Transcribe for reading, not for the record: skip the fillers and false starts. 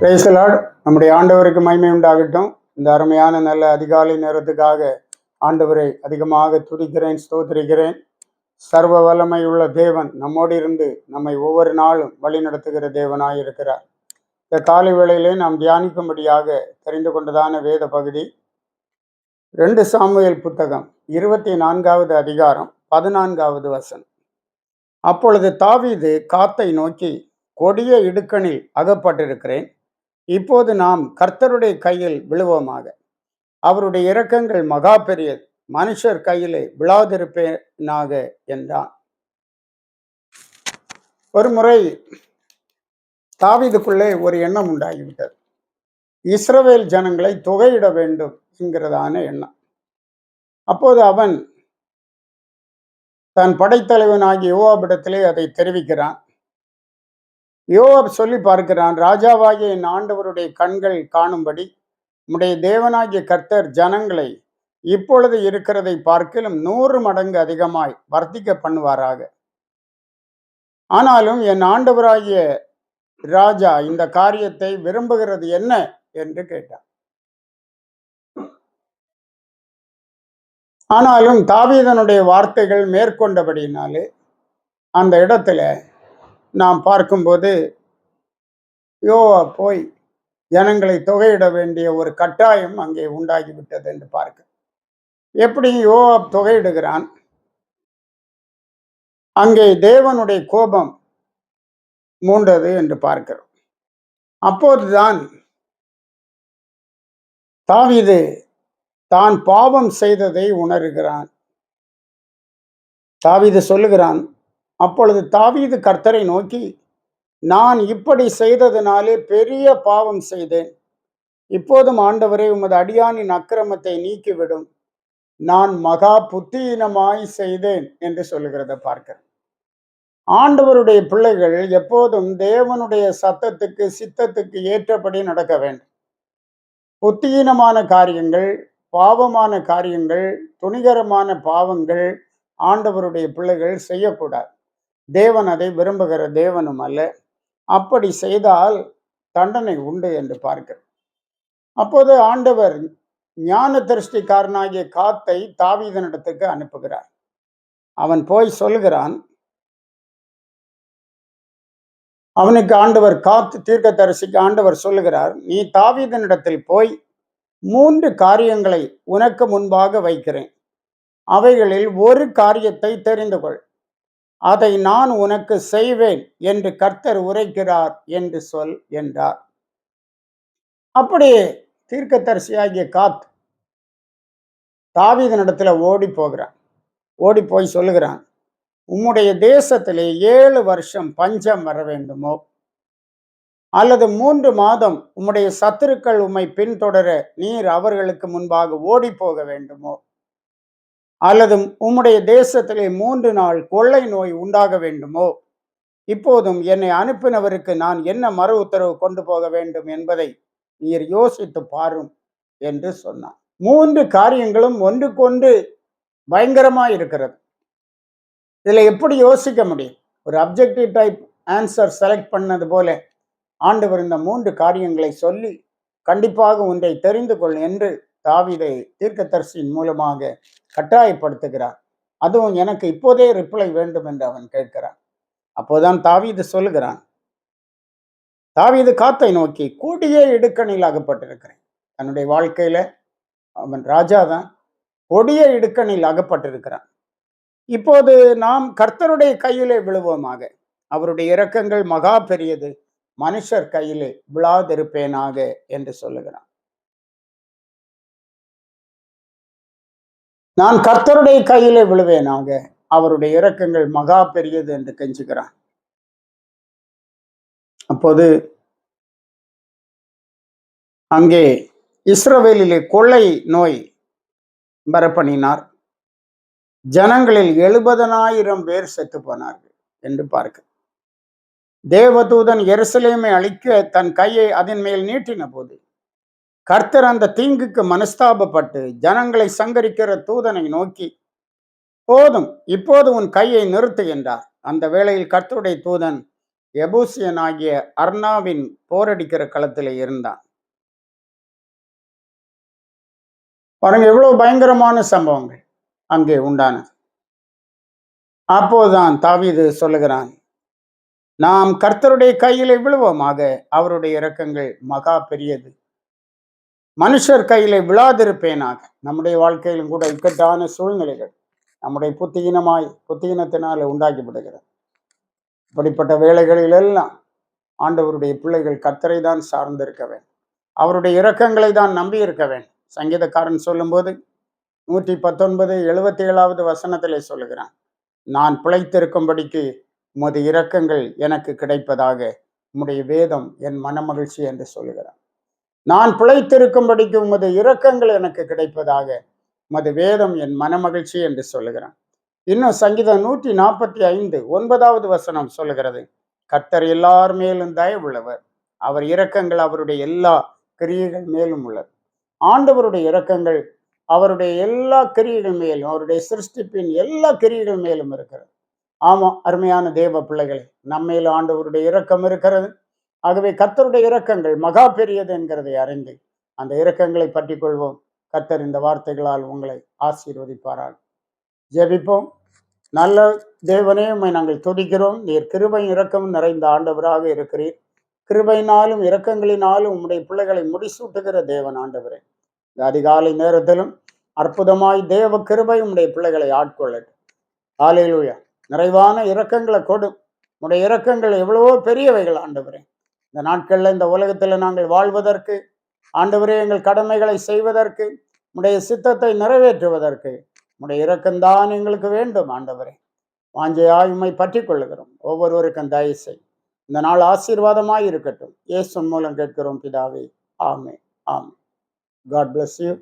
Praise the Lord. நம்முடைய ஆண்டவருக்கு மகிமை உண்டாகட்டும். இந்த அருமையான நல்ல அதிகாலை நேரத்துக்காக ஆண்டவரை அதிகமாக துதிக்கிறேன், ஸ்தோத்திரிக்கிறேன். சர்வ வல்லமை உள்ள தேவன் நம்மோடு இருந்து நம்மை ஒவ்வொரு நாளும் வழி நடத்துகிற தேவனாய் இருக்கிறார். இந்த காலை வேளையிலே நாம் தியானிக்கும்படியாக தெரிந்து கொண்டதான வேத பகுதி 2 சாமுவேல் புத்தகம் 24வது அதிகாரம் 14வது வசனம். அப்பொழுது தாவீது காத்தை நோக்கி, கொடிய இடுக்கணில் அகப்பட்டிருக்கிறேன், இப்போது நாம் கர்த்தருடைய கையில் விழுவோமாக. அவருடைய இரக்கங்கள் மகா பெரியது, மனுஷர் கையிலே விழாதிருப்பேனாக என்றான். ஒரு முறை தாவீதுக்குள்ளே ஒரு எண்ணம் உண்டாகிவிட்டது. இஸ்ரவேல் ஜனங்களை தொகையிட வேண்டும் என்கிறதான எண்ணம். அப்போது அவன் தன் படைத்தலைவனாகிய யோவாபிடத்திலே அதை தெரிவிக்கிறான். யோவாப் சொல்லி பார்க்கிறான், ராஜாவாகிய என் ஆண்டவருடைய கண்கள் காணும்படி உம்முடைய தேவனாகிய கர்த்தர் ஜனங்களை இப்பொழுது இருக்கிறதை பார்க்கிலும் 100 மடங்கு அதிகமாய் வர்த்திக்க பண்ணுவாராக. ஆனாலும் என் ஆண்டவராகிய ராஜா இந்த காரியத்தை விரும்புகிறது என்ன என்று கேட்டான். ஆனாலும் தாவீதனுடைய வார்த்தைகள் மேற்கொண்டபடினாலே அந்த இடத்துல நாம் பார்க்கும்போது யோவாப் போய் ஜனங்களை தொகையிட வேண்டிய ஒரு கட்டாயம் அங்கே உண்டாகிவிட்டது என்று பார்க்க. எப்படி யோவாப் தொகையிடுகிறான், அங்கே தேவனுடைய கோபம் மூண்டது என்று பார்க்கிறோம். அப்போதுதான் தாவீது தான் பாவம் செய்ததை உணர்கிறான். தாவீது சொல்லுகிறான், அப்பொழுது தாவீது கர்த்தரை நோக்கி, நான் இப்படி செய்ததினாலே பெரிய பாவம் செய்தேன். இப்போதும் ஆண்டவரே, உமது அடியானின் அக்கிரமத்தை நீக்கிவிடும். நான் மகா புத்தியீனமாய் செய்தேன் என்று சொல்லுகிறத பார்க்கிறேன். ஆண்டவருடைய பிள்ளைகள் எப்போதும் தேவனுடைய சத்தத்துக்கு சித்தத்துக்கு ஏற்றபடி நடக்க வேண்டும். புத்தியீனமான காரியங்கள், பாவமான காரியங்கள், துணிகரமான பாவங்கள் ஆண்டவருடைய பிள்ளைகள் செய்யக்கூடாது. தேவன் அதை விரும்புகிற தேவனும் அல்ல. அப்படி செய்தால் தண்டனை உண்டு என்று பார்க்கிறோம். அப்போது ஆண்டவர் ஞான திருஷ்டிக்காரனாகிய காத்தை தாவீதனிடத்துக்கு அனுப்புகிறார். அவன் போய் சொல்லுகிறான். அவனுக்கு ஆண்டவர் காத்து தீர்க்கதரிசிக்கு ஆண்டவர் சொல்லுகிறார், நீ தாவீதனிடத்தில் போய் 3 காரியங்களை உனக்கு முன்பாக வைக்கிறேன். அவைகளில் ஒரு காரியத்தை தெரிந்து கொள். அதை நான் உனக்கு செய்வேன் என்று கர்த்தர் உரைக்கிறார் என்று சொல் என்றார். அப்படியே தீர்க்கதரிசியாகிய காத் தாவீதனிடத்துல ஓடி போகிறான். ஓடி போய் சொல்லுகிறான், உம்முடைய தேசத்திலே 7 வருஷம் பஞ்சம் வர வேண்டுமோ, அல்லது 3 மாதம் உம்முடைய சத்துருக்கள் உம்மை பின்தொடர நீர் அவர்களுக்கு முன்பாக ஓடி போக வேண்டுமோ, அல்லது உம்முடைய தேசத்திலே 3 நாள் கொள்ளை நோய் உண்டாக வேண்டுமோ, இப்போதும் என்னை அனுப்பினவருக்கு நான் என்ன மறு உத்தரவு கொண்டு போக வேண்டும் என்பதை நீர் யோசித்து பாரும் என்று சொன்னான். 3 காரியங்களும் ஒன்றுக்கொன்று பயங்கரமா இருக்கிறது. இதுல எப்படி யோசிக்க முடியும்? ஒரு அப்ஜெக்டிவ் டைப் ஆன்சர் செலக்ட் பண்ணது போல ஆண்டவர் இந்த 3 காரியங்களை சொல்லி, கண்டிப்பாக ஒன்றை தெரிந்து கொள் என்று தாவீதை தீர்க்கதரிசியின் மூலமாக கட்டாயப்படுத்துகிறார். அதுவும் எனக்கு இப்போதே ரிப்ளை வேண்டும் என்று அவன் கேட்கிறான். அப்போதான் தாவீது சொல்லுகிறான், தாவீது காத்தை நோக்கி, கூடிய இடுக்கணில் அகப்பட்டிருக்கிறேன். தன்னுடைய வாழ்க்கையில அவன் ராஜாதான், கொடிய இடுக்கணில் அகப்பட்டிருக்கிறான். இப்போது நாம் கர்த்தருடைய கையிலே விழுவோமாக. அவருடைய இரக்கங்கள் மகா பெரியது, மனுஷர் கையிலே விழாதிருப்பேனாக என்று சொல்லுகிறான். நான் கர்த்தருடைய கையிலே விழுவேனாக, அவருடைய இரக்கங்கள் மகா பெரியது என்று கெஞ்சுகிறான். அப்போது அங்கே இஸ்ரவேலிலே கொள்ளை நோய் வரப்பண்ணினார். ஜனங்களில் 70,000 பேர் செத்து போனார்கள் என்று பார்க்க. தேவதூதன் எருசலேமை அழிக்க தன் கையை அதன் மேல் நீட்டின போது கர்த்தர் அந்த தீங்குக்கு மனஸ்தாபப்பட்டு ஜனங்களை சங்கரிக்கிற தூதனை நோக்கி, போதும், இப்போது உன் கையை நிறுத்து என்றார். அந்த வேளையில் கர்த்தருடைய தூதன் எபூசியன் ஆகிய அர்னாவின் போரடிக்கிற களத்தில் இருந்தான். பாருங்க, எவ்வளவு பயங்கரமான சம்பவங்கள் அங்கே உண்டானது. அப்போதுதான் தாவீது சொல்லுகிறான், நாம் கர்த்தருடைய கையிலே விழுவோமாக, அவருடைய இரக்கங்கள் மகா பெரியது. மனுஷர் கையிலே விழாதிருப்பேனாக. நம்முடைய வாழ்க்கையிலும் கூட இக்கட்டான சூழ்நிலைகள் நம்முடைய புத்தியினத்தினால உண்டாக்கிவிடுகிறது. இப்படிப்பட்ட வேளைகளில் எல்லாம் ஆண்டவருடைய பிள்ளைகள் கர்த்தரை தான் சார்ந்திருக்க வேண்டும். அவருடைய இரக்கங்களை தான் நம்பி இருக்க வேண்டும். சங்கீதக்காரன் சொல்லும்போது 119:77 வசனத்திலே சொல்லுகிறான், நான் பிழைத்திருக்கும்படிக்கு உமது இரக்கங்கள் எனக்கு கிடைப்பதாக, உம்முடைய வேதம் என் மனமகிழ்ச்சி என்று சொல்லுகிறான். நான் பிழைத்திருக்கும்படிக்கு உமது இரக்கங்கள் எனக்கு கிடைப்பதாக, உமது வேதம் என் மனமகிழ்ச்சி என்று சொல்லுகிறான். இன்னும் சங்கீதம் 145:9 வசனம் சொல்லுகிறது, கர்த்தர் எல்லார் மேலும் தயவுள்ளவர், அவர் இரக்கங்கள் அவருடைய எல்லா கிரியைகள் மேலும் உள்ளது. ஆண்டவருடைய இரக்கங்கள் அவருடைய எல்லா கிரியைகள் மேலும், அவருடைய சிருஷ்டிப்பின் எல்லா கிரியைகள் மேலும் இருக்கிறது. ஆமா, அருமையான தேவ பிள்ளைகளே, நம்மேலும் ஆண்டவருடைய இரக்கம் இருக்கிறது. ஆகவே கர்த்தருடைய இரக்கங்கள் மகா பெரியது என்கிறதை அறிந்து அந்த இரக்கங்களை பற்றி கொள்வோம். கர்த்தர் இந்த வார்த்தைகளால் உங்களை ஆசீர்வதிப்பாராக. ஜெபிப்போம். நல்ல தேவனே, உம்மை நாங்கள் துதிக்கிறோம். நீர் கிருபை இரக்கம் நிறைந்த ஆண்டவராக இருக்கிறீர். கிருபையினாலும் இரக்கங்களினாலும் உம்முடைய பிள்ளைகளை முடிசூட்டுகிற தேவன் ஆண்டவரே. இந்த அதிகாலை நேரத்திலும் அற்புதமாய் தேவ கிருபை உம்முடைய பிள்ளைகளை ஆட்கொள்ளட்டும். ஹல்லேலூயா. நிறைவான இரக்கங்களை கொடும். உம்முடைய இரக்கங்கள் எவ்வளவோ பெரியவைகள் ஆண்டவரே. இந்த நாட்கள்ல இந்த உலகத்துல நாங்கள் வாழ்வதற்கு, ஆண்டவரே, எங்கள் கடமைகளை செய்வதற்கு, உம்முடைய சித்தத்தை நிறைவேற்றுவதற்கு உம்முடைய இரக்கம்தான் எங்களுக்கு வேண்டும் ஆண்டவரே. வாஞ்சையாய் உம்மை பற்றி கொள்ளுகிறோம். ஒவ்வொருவருக்கும் தயவு செய். இந்த நாள் ஆசீர்வாதமாய் இருக்கட்டும். இயேசு மூலம் கேட்கிறோம் பிதாவே. ஆமென். ஆமென். God bless you.